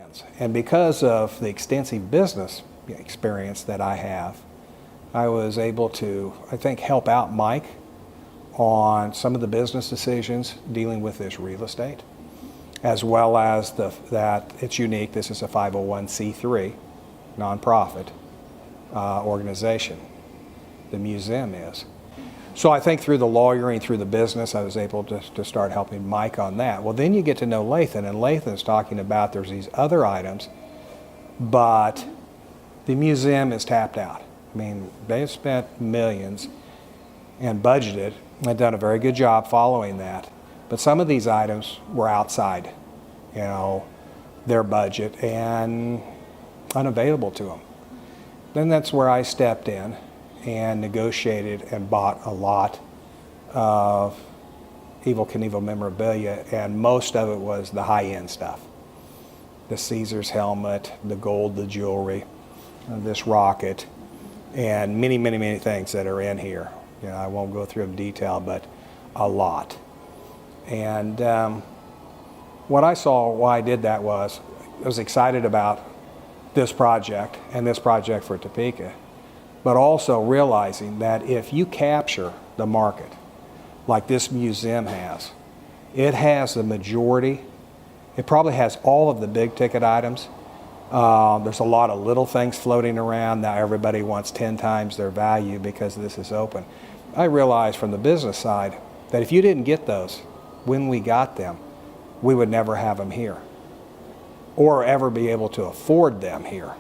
millions. And because of the extensive business experience that I have, I was able to, I think, help out Mike on some of the business decisions dealing with this real estate, as well as that it's unique. This is a 501c3 nonprofit organization. The museum is. So I think through the lawyering, through the business, I was able to start helping Mike on that. Well, then you get to know Lathan, and Lathan's talking about there's these other items, but the museum is tapped out. I mean, they've spent millions and budgeted and done a very good job following that. But some of these items were outside, their budget and unavailable to them. Then that's where I stepped in and negotiated and bought a lot of Evel Knievel memorabilia, and most of it was the high-end stuff. The Caesar's helmet, the gold, the jewelry, this rocket, and many, many, many things that are in here. I won't go through in detail, but a lot. And what I saw, why I did that was, I was excited about this project and this project for Topeka, but also realizing that if you capture the market like this museum has, it has the majority, it probably has all of the big ticket items. There's a lot of little things floating around. Now everybody wants 10 times their value because this is open. I realized from the business side that if you didn't get those when we got them, we would never have them here or ever be able to afford them here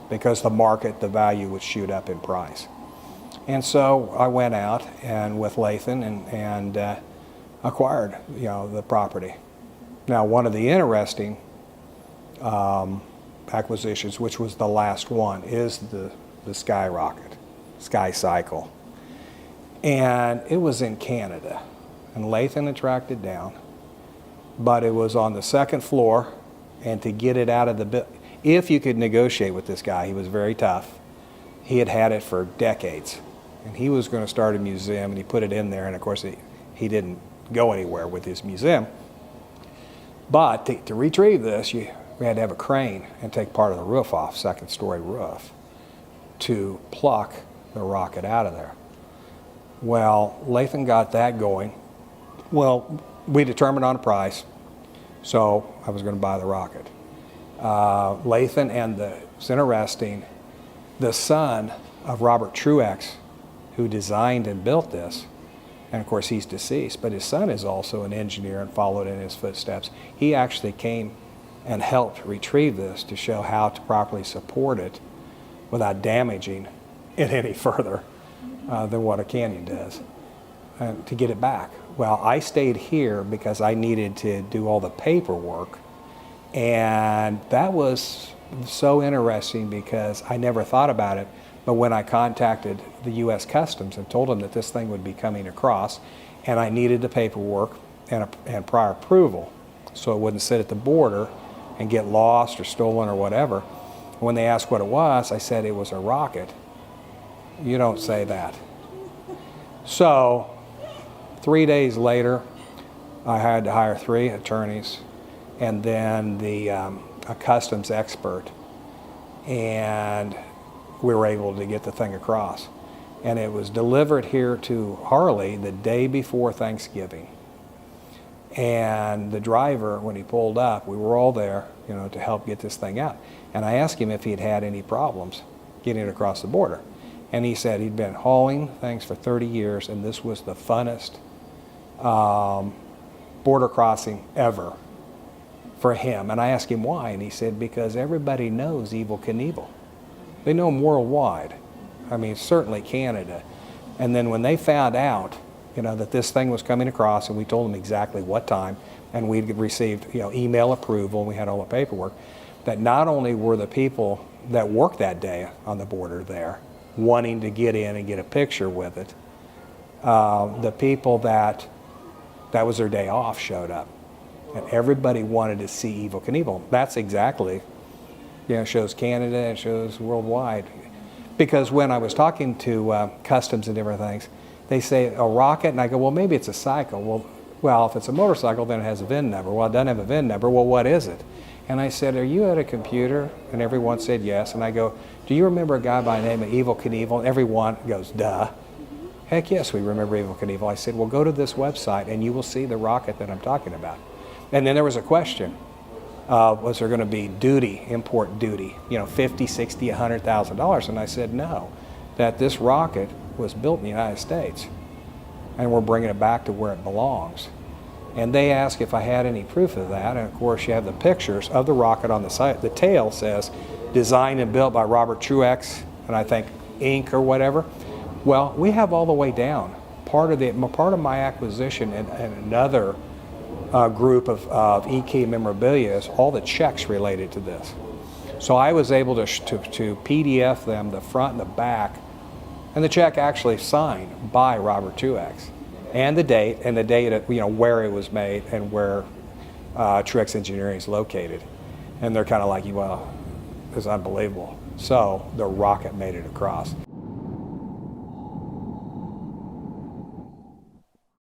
because the market, the value would shoot up in price. And so I went out and with Lathan and acquired the property. Now one of the interesting acquisitions, which was the last one, is the Skyrocket, Sky Cycle. And it was in Canada. And Lathan had tracked it down, but it was on the second floor, and to get it out of the if you could negotiate with this guy, he was very tough. He had it for decades, and he was going to start a museum, and he put it in there, and of course he didn't go anywhere with his museum. But to retrieve this, we had to have a crane and take part of the roof off, second story roof, to pluck the rocket out of there. Well, Lathan got that going. Well, we determined on a price, so I was going to buy the rocket. Lathan, and it's interesting, the son of Robert Truex, who designed and built this, and of course he's deceased, but his son is also an engineer and followed in his footsteps. He actually came and helped retrieve this to show how to properly support it without damaging it any further than what a canyon does, and to get it back. Well, I stayed here because I needed to do all the paperwork, and that was so interesting because I never thought about it, but when I contacted the U.S. Customs and told them that this thing would be coming across, and I needed the paperwork and prior approval so it wouldn't sit at the border and get lost or stolen or whatever. When they asked what it was, I said it was a rocket. You don't say that. So 3 days later, I had to hire 3 attorneys and then a customs expert, and we were able to get the thing across. And it was delivered here to Harley the day before Thanksgiving. And the driver, when he pulled up, we were all there, to help get this thing out. And I asked him if he'd had any problems getting it across the border. And he said he'd been hauling things for 30 years, and this was the funnest border crossing ever for him. And I asked him why, and he said because everybody knows Evel Knievel. They know him worldwide. I mean, certainly Canada. And then when they found out, that this thing was coming across, and we told them exactly what time, and we'd received, email approval, and we had all the paperwork, that not only were the people that worked that day on the border there wanting to get in and get a picture with it, the people that was their day off showed up. And everybody wanted to see Evel Knievel. That's exactly, shows Canada and shows worldwide. Because when I was talking to customs and different things, they say a rocket, and I go, well, maybe it's a cycle. Well, if it's a motorcycle, then it has a VIN number. Well, it doesn't have a VIN number. Well, what is it? And I said, are you at a computer? And everyone said yes. And I go, do you remember a guy by the name of Evel Knievel? And everyone goes, duh. Heck yes, we remember Evel Knievel. I said, well, go to this website and you will see the rocket that I'm talking about. And then there was a question. Was there going to be duty, import duty, you know, $50, $60, $100,000? And I said, no, that this rocket was built in the United States and we're bringing it back to where it belongs. And they asked if I had any proof of that. And of course, you have the pictures of the rocket on the side. The tail says, designed and built by Robert Truex, and I think Inc. or whatever. Well, we have all the way down. Part of my acquisition and another group of EK memorabilia is all the checks related to this. So I was able to PDF them, the front and the back, and the check actually signed by Robert Truex, and the date, you know, where it was made and where Truex Engineering is located. And they're kind of like, well, it's unbelievable. So the rocket made it across.